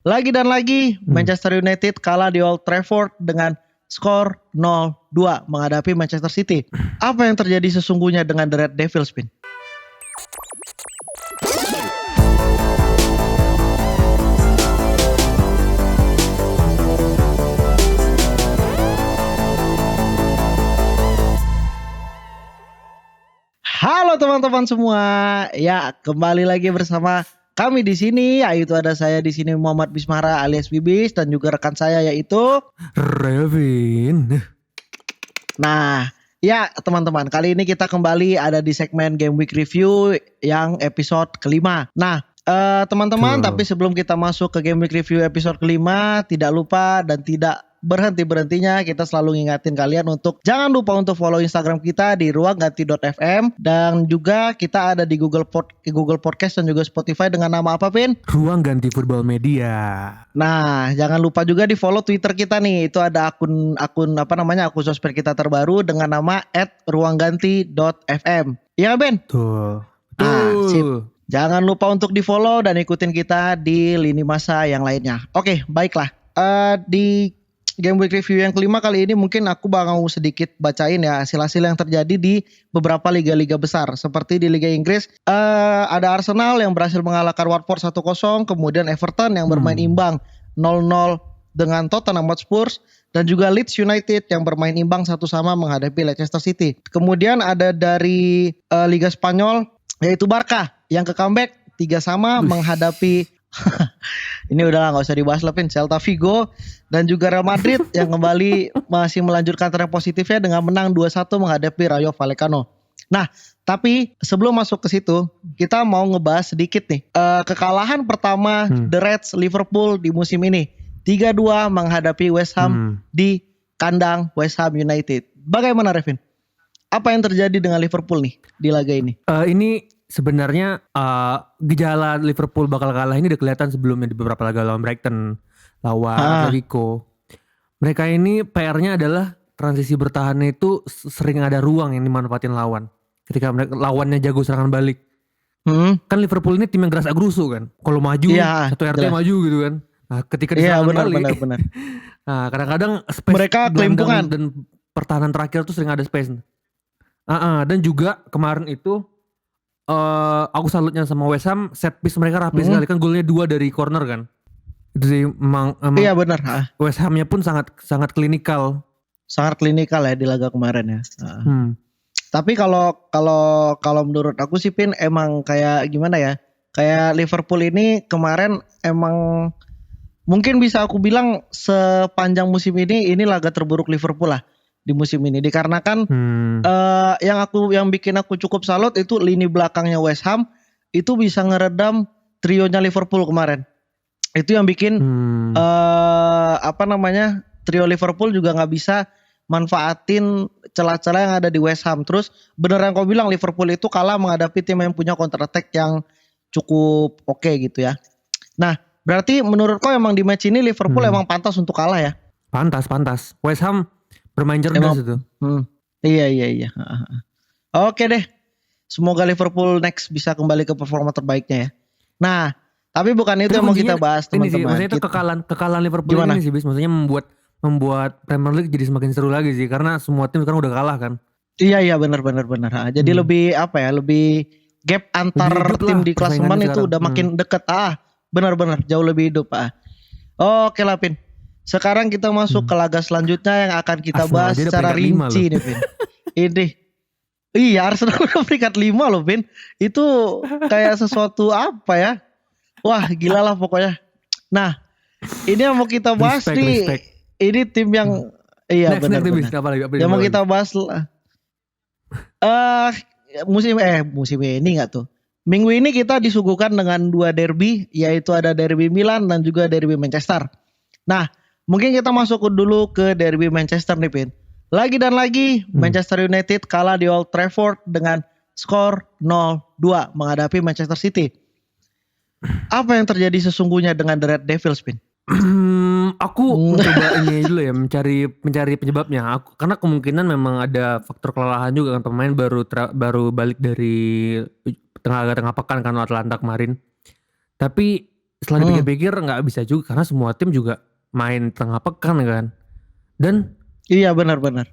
Lagi dan lagi Manchester United kalah di Old Trafford dengan skor 0-2 menghadapi Manchester City. Apa yang terjadi sesungguhnya dengan The Red Devils, Pin? Halo teman-teman semua. Ya, kembali lagi bersama kami di sini, yaitu ada saya di sini Muhammad Bismara alias Bibis dan juga rekan saya yaitu Revin. Nah, ya teman-teman, kali ini kita kembali ada di segmen Game Week Review yang episode kelima. Nah, teman-teman, tapi sebelum kita masuk ke Game Week Review episode kelima, tidak lupa dan tidak berhenti-berhentinya kita selalu ngingatin kalian untuk jangan lupa untuk follow Instagram kita di ruangganti.fm dan juga kita ada di Google Podcast dan juga Spotify dengan nama apa, Pin? Ruang Ganti Football Media. Nah, jangan lupa juga di follow Twitter kita nih. Itu ada akun sosmed kita terbaru dengan nama @ruangganti.fm. Iya, Ben? Tuh. Sip. Jangan lupa untuk di follow dan ikutin kita di lini masa yang lainnya. Oke, baiklah. Di Game Week Review yang kelima kali ini mungkin aku bakal sedikit bacain ya hasil-hasil yang terjadi di beberapa liga-liga besar. Seperti di Liga Inggris ada Arsenal yang berhasil mengalahkan Watford 1-0. Kemudian Everton yang bermain imbang 0-0 dengan Tottenham Hotspur. Dan juga Leeds United yang bermain imbang 1-1 menghadapi Leicester City. Kemudian ada dari Liga Spanyol yaitu Barca yang ke comeback 3-3 menghadapi ini udahlah gak usah dibahas lah, Pin. Celta Vigo dan juga Real Madrid yang kembali masih melanjutkan tren positifnya dengan menang 2-1 menghadapi Rayo Vallecano. Nah, tapi sebelum masuk ke situ, kita mau ngebahas sedikit nih. Kekalahan pertama The Reds Liverpool di musim ini. 3-2 menghadapi West Ham di kandang West Ham United. Bagaimana, Revin? Apa yang terjadi dengan Liverpool nih di laga ini? Ini sebenarnya gejala Liverpool bakal kalah ini udah kelihatan sebelumnya di beberapa laga lawan Brighton, lawan Atletico. Mereka ini PR-nya adalah transisi bertahannya itu sering ada ruang yang dimanfaatin lawan. Ketika lawannya jago serangan balik. Kan Liverpool ini tim yang geras agrusu kan. Kalau maju satu RT maju gitu kan. Nah, ketika diserang balik. Benar. Nah, kadang-kadang space mereka kelimpungan dan pertahanan terakhir tuh sering ada space. Dan juga kemarin itu aku salutnya sama West Ham, set piece mereka rapi sekali kan, golnya 2 dari corner kan. Itu sih emang iya benar. West Hamnya pun sangat klinikal. Sangat klinikal ya di laga kemarin ya. Tapi kalau menurut aku sih, Pin, emang kayak gimana ya? Kayak Liverpool ini kemarin emang mungkin bisa aku bilang sepanjang musim ini laga terburuk Liverpool lah di musim ini, dikarenakan yang bikin aku cukup salut itu lini belakangnya West Ham itu bisa ngeredam trionya Liverpool kemarin. Itu yang bikin trio Liverpool juga nggak bisa manfaatin celah-celah yang ada di West Ham. Terus beneran kau bilang Liverpool itu kalah menghadapi tim yang punya counter attack yang cukup oke gitu ya. Nah, berarti menurut kau emang di match ini Liverpool emang pantas untuk kalah ya? Pantas. West Ham bermain cerdas itu. Iya. Oke deh. Semoga Liverpool next bisa kembali ke performa terbaiknya ya. Nah, tapi bukan itu yang mau kita bahas, teman-teman. Ini sih, maksudnya itu kekalahan Liverpool gimana? Ini sih, bis. Maksudnya membuat Premier League jadi semakin seru lagi sih, karena semua tim sekarang udah kalah kan. Iya benar. Jadi lebih lebih gap antar tim di klasemen itu udah makin deket. Benar jauh lebih hidup. Oke lah, Pin. Sekarang kita masuk ke laga selanjutnya yang akan kita bahas secara rinci nih, Pin. Iya, Arsenal udah peringkat 5 loh, Pin. Itu kayak sesuatu apa ya? Wah, gila lah pokoknya. Nah, ini yang mau kita bahas respect. Ini tim yang benar. Yang mau kita bahas musim ini enggak tuh. Minggu ini kita disuguhkan dengan 2 derby, yaitu ada derby Milan dan juga derby Manchester. Nah, mungkin kita masuk dulu ke derby Manchester nih, Pin. Lagi dan lagi Manchester United kalah di Old Trafford dengan skor 0-2 menghadapi Manchester City. Apa yang terjadi sesungguhnya dengan The Red Devils, Pin? Aku mencoba ini dulu ya, mencari penyebabnya. Karena kemungkinan memang ada faktor kelelahan juga kan, pemain baru balik dari tengah pekan kan Atlanta kemarin. Tapi setelah dipikir-pikir nggak bisa juga karena semua tim juga main tengah pekan kan. Dan Iya benar-benar.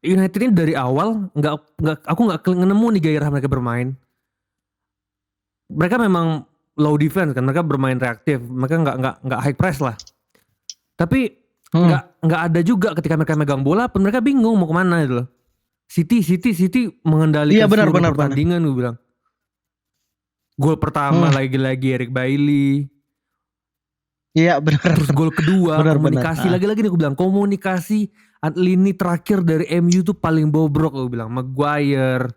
United ini dari awal aku nggak nemu nih gairah mereka bermain. Mereka memang low defense kan, mereka bermain reaktif, mereka nggak high press lah. Tapi nggak ada juga ketika mereka megang bola, pun mereka bingung mau kemana gitu loh. City mengendalikan seluruh pertandingan gue bilang. Gol pertama lagi-lagi Eric Bailly. Iya benar. Terus gol kedua komunikasi lagi-lagi nih gue bilang, komunikasi lini terakhir dari MU tuh paling bobrok gue bilang. Maguire,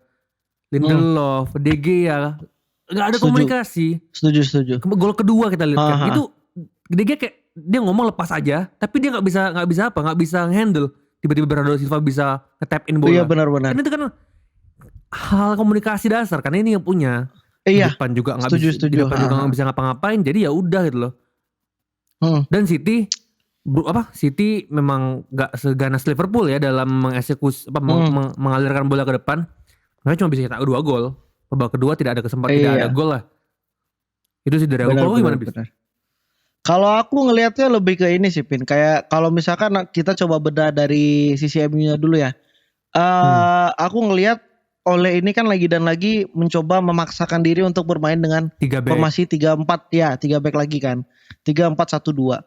Lindelof, De Gea, nggak ada komunikasi. Setuju. Gol kedua kita lihat kan, itu De Gea kayak dia ngomong lepas aja, tapi dia nggak bisa handle. Tiba-tiba Bernardo Silva bisa nge-tap in bola. Iya benar. Kan itu kan hal komunikasi dasar, karena ini yang punya. Iya. Di depan juga nggak bisa, di depan juga nggak bisa ngapa-ngapain, jadi ya udah gitu loh. Dan City memang gak seganas Liverpool ya dalam mengeksekusi mengalirkan bola ke depan. Mereka cuma bisa cetak 2 gol. Babak kedua tidak ada kesempatan, tidak ada gol lah. Itu sih dari aku. Kalau gimana Bis? Kalau aku ngelihatnya lebih ke ini sih Pin. Kayak kalau misalkan kita coba bedah dari sisi MU-nya dulu ya. Aku ngelihat Ole ini kan lagi mencoba memaksakan diri untuk bermain dengan formasi 3-4 ya, 3 back lagi kan. 3-4-1-2.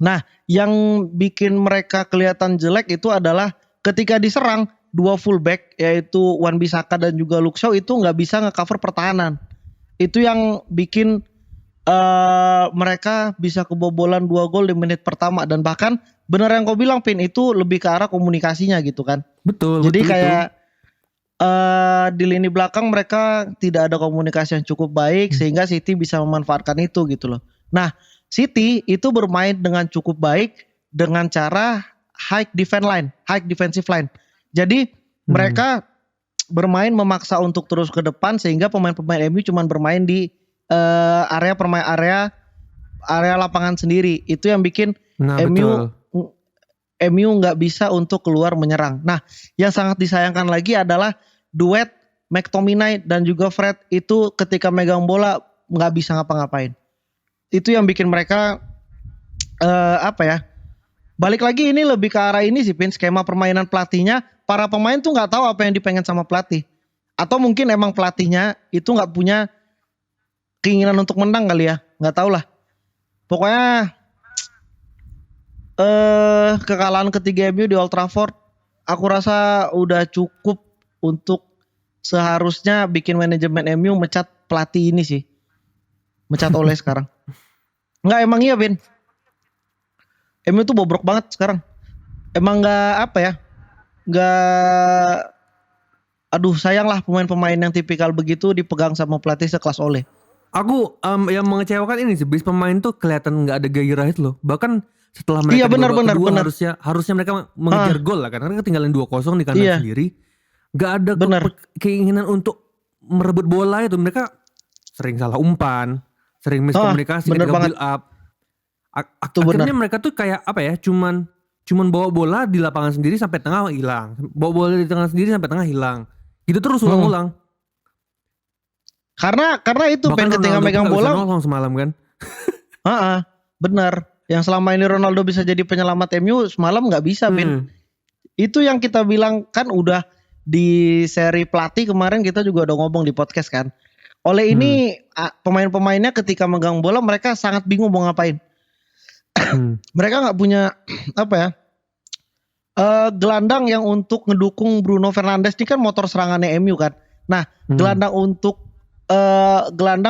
Nah, yang bikin mereka kelihatan jelek itu adalah ketika diserang 2 fullback yaitu Wan-Bissaka dan juga Luke Shaw itu nggak bisa nge-cover pertahanan. Itu yang bikin mereka bisa kebobolan 2 gol di menit pertama, dan bahkan benar yang kau bilang Pin, itu lebih ke arah komunikasinya gitu kan. Betul. Jadi kayak di lini belakang mereka tidak ada komunikasi yang cukup baik sehingga City bisa memanfaatkan itu gitu loh. Nah, City itu bermain dengan cukup baik dengan cara high defensive line. Jadi mereka bermain memaksa untuk terus ke depan sehingga pemain-pemain MU cuma bermain di area lapangan sendiri. Itu yang bikin MU nggak bisa untuk keluar menyerang. Nah, yang sangat disayangkan lagi adalah duet McTominay dan juga Fred itu ketika megang bola nggak bisa ngapa-ngapain. Itu yang bikin mereka balik lagi ini lebih ke arah ini sih Pin, skema permainan pelatihnya. Para pemain tuh nggak tahu apa yang dipengen sama pelatih, atau mungkin emang pelatihnya itu nggak punya keinginan untuk menang kali ya, nggak tahu lah. Pokoknya kekalahan ketiga MU di Old Trafford aku rasa udah cukup untuk seharusnya bikin manajemen MU mecat pelatih ini sih. Mecat Ole sekarang. Enggak, emang iya Ben. MU tuh bobrok banget sekarang. Emang aduh sayang lah pemain-pemain yang tipikal begitu dipegang sama pelatih sekelas Ole. Aku yang mengecewakan ini sih, bis pemain tuh kelihatan nggak ada gairah itu loh. Bahkan setelah mereka benar. harusnya mereka mengejar gol lah, karena ketinggalan 2-0 di kandang sendiri. Gak ada keinginan untuk merebut bola itu. Mereka sering salah umpan, sering miskomunikasi ketika build up. Akhirnya mereka tuh kayak cuman bawa bola di lapangan sendiri sampai tengah hilang, bawa bola di tengah sendiri sampai tengah hilang, gitu terus ulang-ulang. Karena itu pengen ketika megang bola nolong semalam kan. Benar. Yang selama ini Ronaldo bisa jadi penyelamat MU, semalam nggak bisa Pin. Itu yang kita bilang kan udah di seri pelatih kemarin, kita juga udah ngomong di podcast kan. Oleh ini pemain-pemainnya ketika megang bola mereka sangat bingung mau ngapain. Mereka nggak punya gelandang yang untuk ngedukung Bruno Fernandes, ini kan motor serangannya MU kan. Nah, gelandang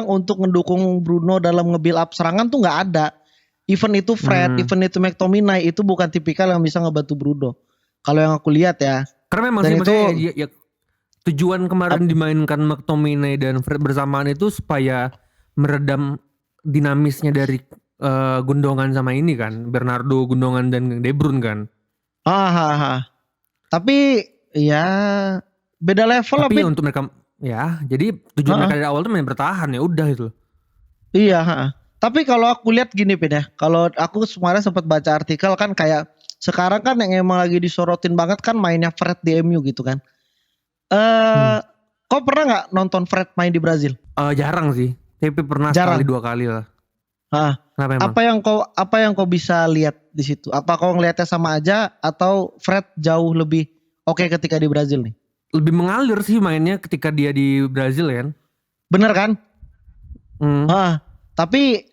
untuk ngedukung Bruno dalam nge-build up serangan tuh nggak ada. Even itu Fred, even itu McTominay, itu bukan tipikal yang bisa ngebantu Bruno. Kalau yang aku lihat ya. Karena memang sih ya, tujuan kemarin dimainkan McTominay dan Fred bersamaan itu supaya meredam dinamisnya dari Gundogan sama ini kan, Bernardo, Gundogan dan De Bruyne kan. Tapi ya beda level lah. Tapi untuk mereka ya, jadi tujuan mereka dari awal tuh main bertahan ya udah itu. Iya. Tapi kalau aku lihat gini Pin ya, kalau aku kemarin sempat baca artikel kan kayak sekarang kan yang emang lagi disorotin banget kan mainnya Fred di MU gitu kan. Kau pernah nggak nonton Fred main di Brazil? Jarang sih, tapi pernah sekali 2 kali lah. Ah, Kenapa emang? apa yang kau bisa lihat di situ? Apa kau ngelihatnya sama aja atau Fred jauh lebih oke ketika di Brazil nih? Lebih mengalir sih mainnya ketika dia di Brazil kan. Bener kan? Hmm. Tapi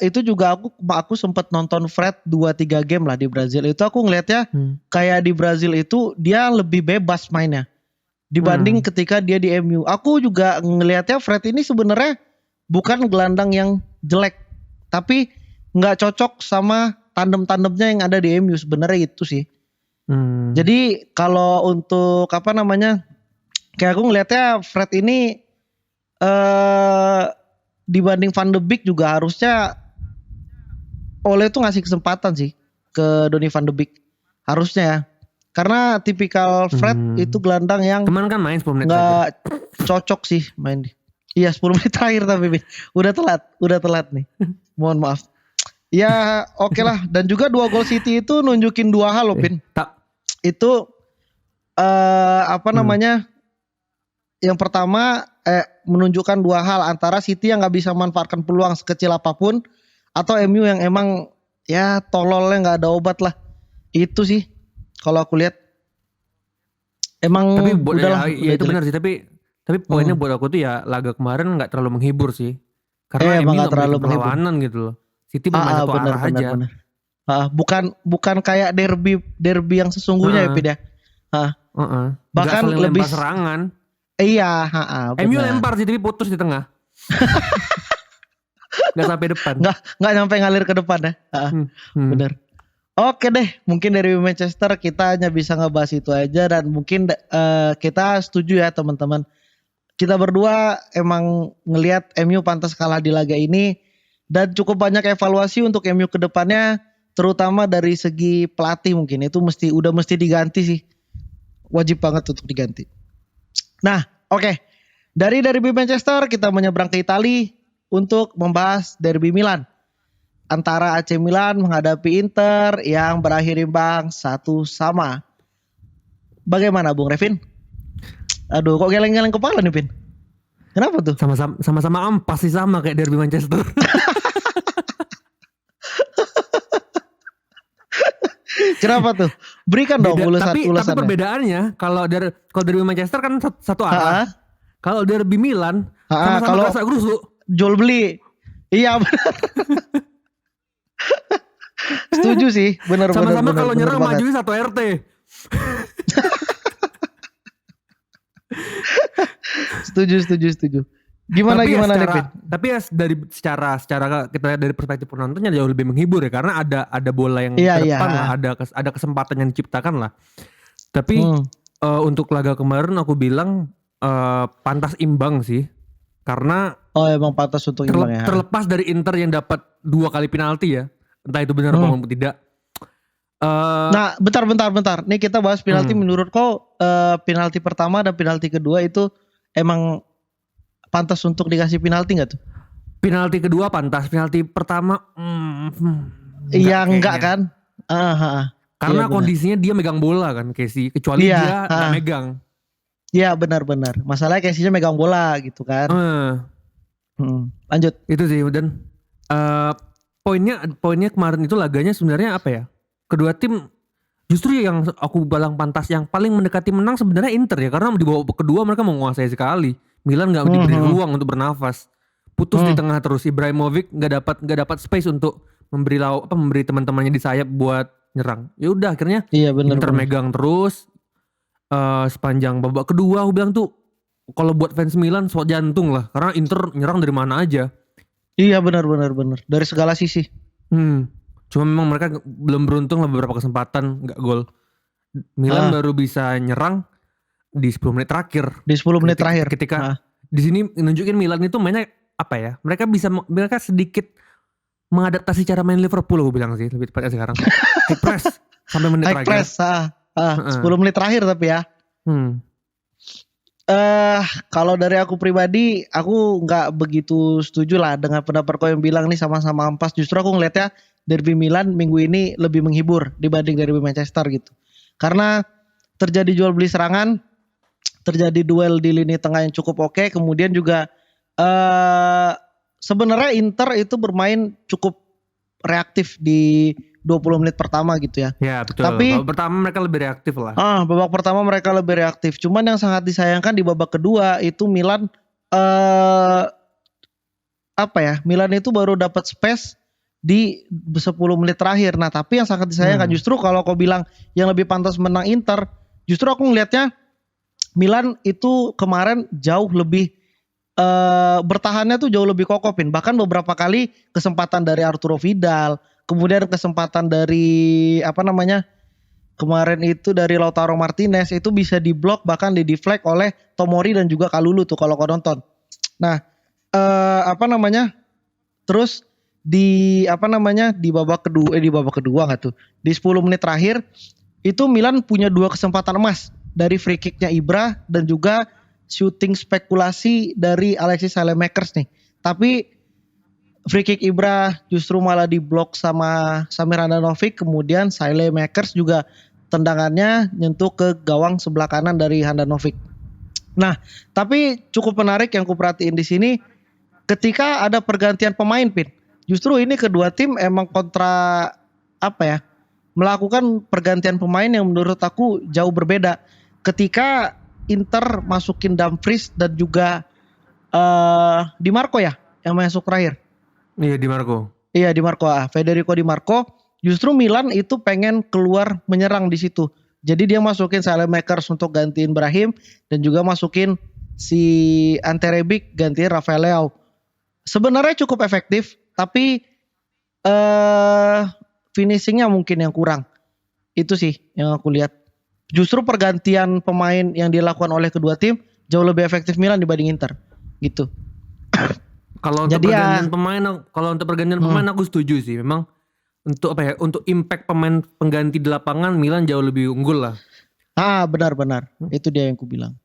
itu juga aku sempat nonton Fred 2-3 game lah di Brazil. Itu aku ngelihatnya kayak di Brazil itu dia lebih bebas mainnya dibanding ketika dia di MU. Aku juga ngelihatnya Fred ini sebenarnya bukan gelandang yang jelek, tapi nggak cocok sama tandem-tandemnya yang ada di MU sebenarnya itu sih. Jadi kalau untuk apa namanya, kayak aku ngelihatnya Fred ini dibanding Van de Beek juga harusnya Ole tuh ngasih kesempatan sih ke Donny Van de Beek harusnya ya. Karena tipikal Fred itu gelandang yang Cuman kan main 10 menit nggak cocok sih main di. Iya 10 menit terakhir tapi Bin. Udah telat nih. Mohon maaf. Ya oke lah. Dan juga 2 gol City itu nunjukin 2 hal loh Bin. Itu apa namanya? Yang pertama menunjukkan 2 hal, antara City yang nggak bisa memanfaatkan peluang sekecil apapun, atau MU yang emang ya tololnya nggak ada obat lah. Itu sih kalau aku lihat. Emang tapi buat udahlah, ya itu benar sih, tapi poinnya buat aku tuh ya laga kemarin nggak terlalu menghibur sih. Karena MU nggak terlalu perlawanan gitu loh. City bermain satu arah aja. Bukan kayak derby yang sesungguhnya ya Pid ya. Bahkan lebih serangan. Iya, MU lempar sih tapi putus di tengah. Gak sampai depan. Gak sampai ngalir ke depan ya. Bener. Oke deh, mungkin dari Manchester kita hanya bisa ngebahas itu aja, dan mungkin kita setuju ya teman-teman. Kita berdua emang ngelihat MU pantas kalah di laga ini, dan cukup banyak evaluasi untuk MU ke depannya, terutama dari segi pelatih. Mungkin itu mesti diganti sih. Wajib banget untuk diganti. Nah, oke. Dari derby Manchester kita menyeberang ke Italia untuk membahas derby Milan. Antara AC Milan menghadapi Inter yang berakhir imbang 1-1. Bagaimana Bung Revin? Aduh, kok geleng-geleng kepala nih Pin? Kenapa tuh? Sama-sama ampas sih, sama kayak derby Manchester. Kenapa tuh? Berikan dong ulasannya. Tapi perbedaannya kalau derby Manchester kan satu arah. Kalau derby Milan sama-sama rasa gerusuk. Jual beli. Iya benar. Setuju sih, benar. Sama-sama kalau nyerang maju satu RT. Setuju. Gimana nih, Pin? Tapi ya secara kita dari perspektif penontonnya jauh lebih menghibur ya, karena ada bola yang ke depan lah, ada kesempatan yang diciptakan lah. Tapi untuk laga kemarin aku bilang pantas imbang sih, karena emang pantas untuk imbang ya. Terlepas dari Inter yang dapat 2 kali penalti ya, entah itu benar atau tidak. Nah, bentar. Nih kita bahas penalti. Menurut kau penalti pertama dan penalti kedua itu emang pantas untuk dikasih penalti nggak tuh? Penalti kedua pantas, penalti pertama iya enggak kan? Karena kondisinya dia megang bola kan Casey, kecuali dia nggak megang. Iya benar. Masalahnya Casey-nya megang bola gitu kan. Lanjut. Itu sih, dan poinnya kemarin itu laganya sebenarnya apa ya? Kedua tim justru yang aku bilang pantas, yang paling mendekati menang sebenarnya Inter ya, karena di babak kedua mereka menguasai sekali. Milan nggak diberi ruang untuk bernafas, putus di tengah terus. Ibrahimovic nggak dapat space untuk memberi teman-temannya di sayap buat nyerang. Ya udah akhirnya Inter megang terus sepanjang babak kedua. Aku bilang tuh kalau buat fans Milan suat jantung lah, karena Inter nyerang dari mana aja. Iya benar dari segala sisi. Cuma memang mereka belum beruntung lah, beberapa kesempatan nggak gol. Milan baru bisa nyerang di 10 menit terakhir. Ketika di sini nunjukin Milan itu mainnya apa ya? Mereka sedikit mengadaptasi cara main Liverpool, aku bilang sih lebih tepatnya sekarang. High press sampai menit terakhir. 10 menit terakhir tapi ya. Kalau dari aku pribadi, aku nggak begitu setuju lah dengan pendapat kau yang bilang nih sama-sama ampas. Justru aku ngelihatnya derby Milan minggu ini lebih menghibur dibanding derby Manchester gitu. Karena terjadi jual beli serangan, terjadi duel di lini tengah yang cukup oke, kemudian juga sebenarnya Inter itu bermain cukup reaktif di 20 menit pertama gitu ya. Ya betul. Tapi babak pertama mereka lebih reaktif lah. babak pertama mereka lebih reaktif. Cuman yang sangat disayangkan di babak kedua itu Milan Milan itu baru dapat space di 10 menit terakhir. Nah, tapi yang sangat disayangkan justru kalau kau bilang yang lebih pantas menang Inter, justru aku ngelihatnya Milan itu kemarin jauh lebih bertahannya tuh jauh lebih kokopin. Bahkan beberapa kali kesempatan dari Arturo Vidal, kemudian kesempatan dari kemarin itu dari Lautaro Martinez itu bisa diblok bahkan di deflect oleh Tomori dan juga Kalulu tuh kalau kau nonton. Nah, terus di babak kedua nggak tuh? Di 10 menit terakhir itu Milan punya 2 kesempatan emas dari free kicknya Ibra dan juga shooting spekulasi dari Alexis Saelemaekers nih. Tapi free kick Ibra justru malah diblok sama Samir Handanovic, kemudian Saelemaekers juga tendangannya nyentuh ke gawang sebelah kanan dari Handanovic. Nah, tapi cukup menarik yang kuperhatiin di sini ketika ada pergantian pemain, Pin. Justru ini kedua tim emang melakukan pergantian pemain yang menurut aku jauh berbeda. Ketika Inter masukin Dumfries dan juga Di Marco ya yang masuk terakhir. Iya Di Marco. Iya Di Marco, Federico Di Marco. Justru Milan itu pengen keluar menyerang di situ. Jadi dia masukin Saelemaekers untuk gantiin Brahim dan juga masukin si Ante Rebic gantiin Rafael Leao. Sebenarnya cukup efektif, tapi finishingnya mungkin yang kurang. Itu sih yang aku lihat. Justru pergantian pemain yang dilakukan oleh kedua tim jauh lebih efektif Milan dibanding Inter, gitu. Kalau untuk pergantian pemain, aku setuju sih. Memang untuk impact pemain pengganti di lapangan Milan jauh lebih unggul lah. Benar-benar. Itu dia yang ku bilang.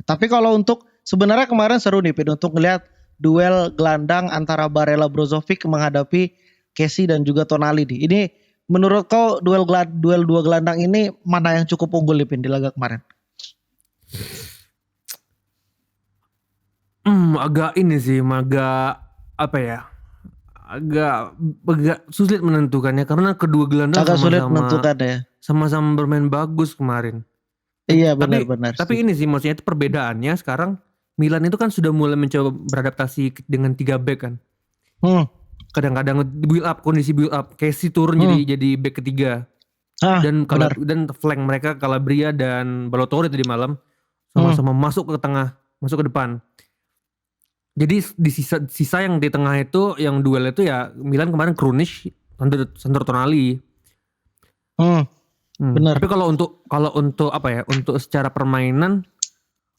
Tapi kalau untuk sebenarnya kemarin seru nih Pin untuk ngelihat duel gelandang antara Barella Brozovic menghadapi Kessie dan juga Tonali nih. Ini menurut kau duel dua gelandang ini mana yang cukup unggul nih Pin di laga kemarin? Agak sulit menentukannya karena kedua gelandang sama-sama bermain bagus kemarin. Iya benar-benar. Tapi ini sih maksudnya itu perbedaannya sekarang Milan itu kan sudah mulai mencoba beradaptasi dengan 3 back kan. Kadang-kadang kondisi build up, Kessie turun jadi back ketiga. Dan flank mereka Calabria dan Balotelli tadi malam sama-sama masuk ke tengah, masuk ke depan. Jadi di sisa yang di tengah itu yang duel itu ya Milan kemarin Krunic, Sandro Tonali. Benar. Tapi kalau untuk untuk secara permainan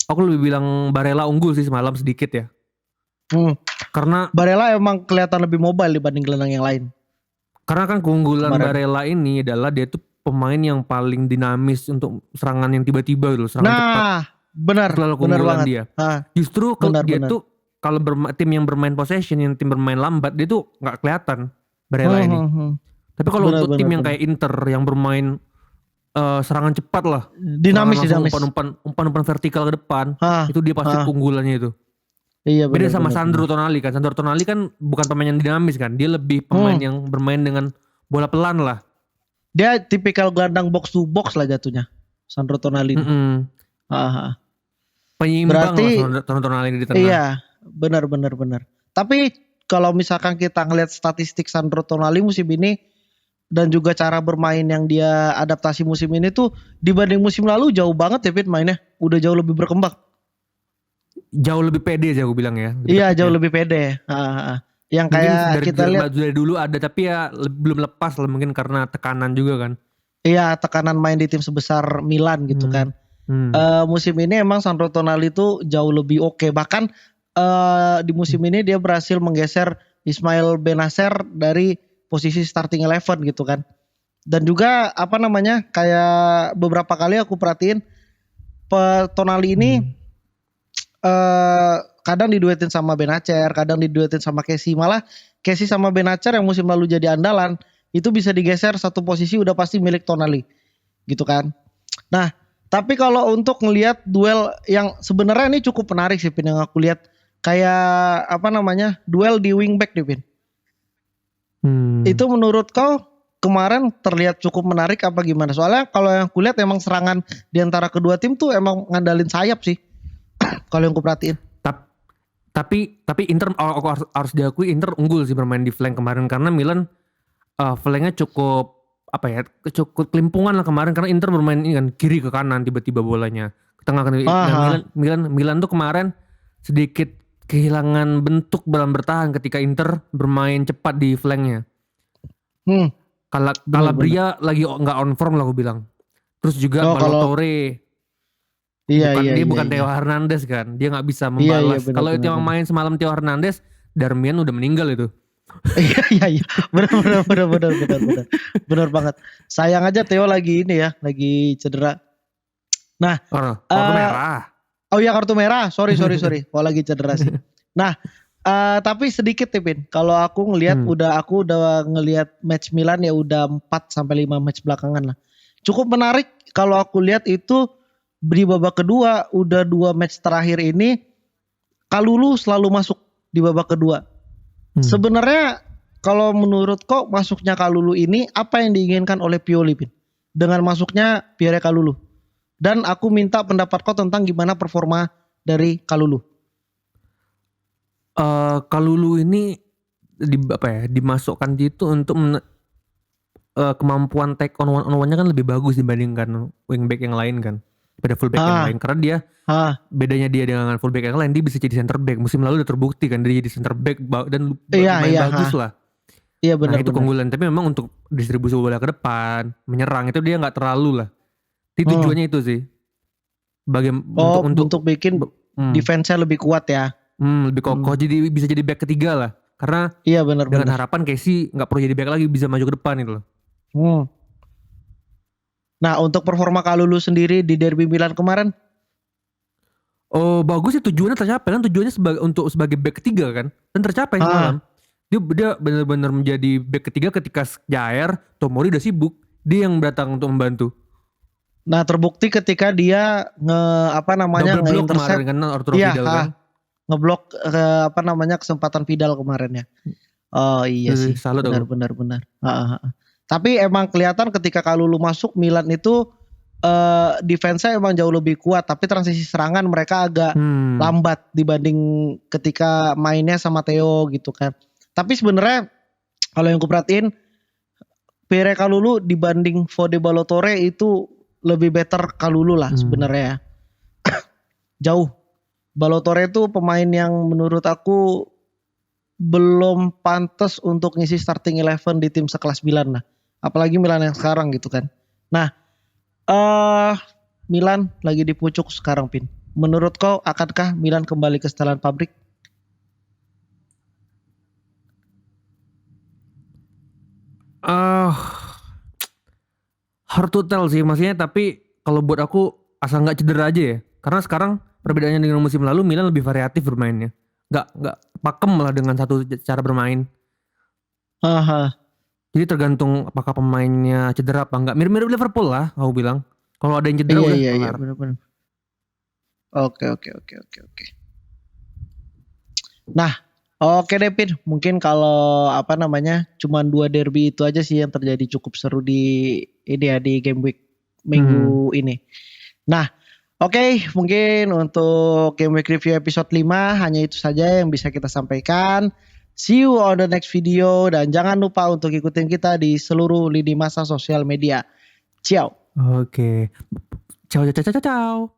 aku lebih bilang Barella unggul sih semalam sedikit ya. Karena Barella emang kelihatan lebih mobile dibanding gelandang yang lain. Karena kan keunggulan Barella ini adalah dia tuh pemain yang paling dinamis untuk serangan yang tiba-tiba gitu, serangan cepat. Benar banget. Dia. Justru kalau dia tuh kalau tim yang bermain possession, yang tim bermain lambat, dia tuh nggak kelihatan Barella ini. Tapi kalau untuk tim yang kayak Inter yang bermain serangan cepat lah, dinamis, umpan vertikal ke depan, itu dia pasti keunggulannya itu. Iya, beda sama Sandro Tonali kan. Sandro Tonali kan bukan pemain yang dinamis kan, dia lebih pemain yang bermain dengan bola pelan lah. Dia tipikal gelandang box to box lah jatuhnya, Sandro Tonali. Penyeimbang lah Sandro Tonali di tengah. Iya, benar. Tapi kalau misalkan kita ngelihat statistik Sandro Tonali musim ini dan juga cara bermain yang dia adaptasi musim ini tuh dibanding musim lalu jauh banget ya Fit mainnya. Udah jauh lebih berkembang. Jauh lebih pede sih aku bilang ya. Iya jauh lebih pede. Yang kayak kita lihat dari dulu ada tapi ya belum lepas lah mungkin karena tekanan juga kan. Iya tekanan main di tim sebesar Milan gitu kan. Musim ini emang Sandro Tonali tuh jauh lebih oke. Bahkan di musim ini dia berhasil menggeser Ismail Benacer dari posisi starting 11 gitu kan. Dan juga kayak beberapa kali aku perhatiin Tonali ini kadang diduetin sama Benacer, kadang diduetin sama Kessie. Malah Kessie sama Benacer yang musim lalu jadi andalan itu bisa digeser satu posisi udah pasti milik Tonali gitu kan. Nah tapi kalau untuk ngelihat duel yang sebenarnya ini cukup menarik sih Pin yang aku lihat kayak apa namanya duel di wingback nih Pin. Itu menurut kau kemarin terlihat cukup menarik apa gimana? Soalnya kalau yang kulihat emang serangan di antara kedua tim tuh emang ngandalin sayap sih. Kalau yang kuperhatiin. Tapi Inter harus diakui Inter unggul sih bermain di flank kemarin karena Milan flanknya cukup apa ya, cukup kelimpungan lah kemarin karena Inter bermain ini kan kiri ke kanan tiba-tiba bolanya ke tengah kan. Milan tuh kemarin sedikit kehilangan bentuk dalam bertahan ketika Inter bermain cepat di flanknya. Calabria lagi nggak on form lah aku bilang. Terus juga Balotore. Bukan Theo Hernandez kan, dia nggak bisa membalas. Kalau itu yang main semalam Theo Hernandez, Darmian udah meninggal itu. Iya, benar banget. Sayang aja Theo lagi ini ya, lagi cedera. Nah, kartu merah. Oh iya kartu merah, sorry. Oh lagi cedera sih. Nah, tapi sedikit nih Pin. Kalau aku ngelihat aku udah ngelihat match Milan ya udah 4 sampai 5 match belakangan lah. Cukup menarik kalau aku lihat itu di babak kedua udah 2 match terakhir ini Kalulu selalu masuk di babak kedua. Sebenarnya kalau menurut kok masuknya Kalulu ini apa yang diinginkan oleh Pioli Pin? Dengan masuknya Pierre Kalulu. Dan aku minta pendapat kau tentang gimana performa dari Kalulu. Kalulu ini dimasukkan gitu untuk kemampuan take on one-nya kan lebih bagus dibandingkan wingback yang lain kan. Pada fullback yang lain karena dia bedanya dia dengan fullback yang lain dia bisa jadi center back. Musim lalu udah terbukti kan dia jadi center back dan main bagus lah. Iya benar. Nah, itu keunggulan. Tapi memang untuk distribusi bola ke depan, menyerang itu dia nggak terlalu lah. Itu tujuannya itu sih. Untuk bikin defense-nya lebih kuat ya. Lebih kokoh jadi bisa jadi back ketiga lah. Karena dengan harapan Casey nggak perlu jadi back lagi bisa maju ke depan itu loh. Nah untuk performa Kalulu sendiri di derby Milan kemarin? Oh bagus sih tujuannya tercapai kan tujuannya sebagai back ketiga kan dan tercapai semalam. Dia benar-benar menjadi back ketiga ketika Jair, Tomori udah sibuk. Dia yang datang untuk membantu. Nah terbukti ketika dia nge-intercept kemarin kan Arturo Vidal kan. Ngeblok kesempatan Vidal kemarin ya. Oh iya sih. Benar. Tapi emang kelihatan ketika Kalulu masuk Milan itu defense-nya emang jauh lebih kuat, tapi transisi serangan mereka agak lambat dibanding ketika mainnya sama Theo gitu kan. Tapi sebenarnya kalau yang kuperhatiin Pierre Kalulu dibanding Fode Balotore itu lebih better Kalulu lah sebenarnya. Jauh. Balotore itu pemain yang menurut aku belum pantas untuk ngisi starting 11 di tim sekelas Milan lah. Apalagi Milan yang sekarang gitu kan. Nah, Milan lagi di pucuk sekarang Pin. Menurut kau akankah Milan kembali ke setelan pabrik? Hard to tell sih maksudnya, tapi kalau buat aku asal nggak cedera aja ya. Karena sekarang perbedaannya dengan musim lalu Milan lebih variatif bermainnya. Nggak pakem lah dengan satu cara bermain. Jadi tergantung apakah pemainnya cedera apa enggak. Mirip-mirip Liverpool lah aku bilang. Kalau ada yang cedera udah kelar. Benar. Oke. Nah, oke deh Pin, mungkin kalau cuman 2 derby itu aja sih yang terjadi cukup seru di game week minggu ini. Nah, oke, mungkin untuk game week review episode 5 hanya itu saja yang bisa kita sampaikan. See you on the next video dan jangan lupa untuk ikutin kita di seluruh lini masa sosial media. Ciao. Oke. Ciao.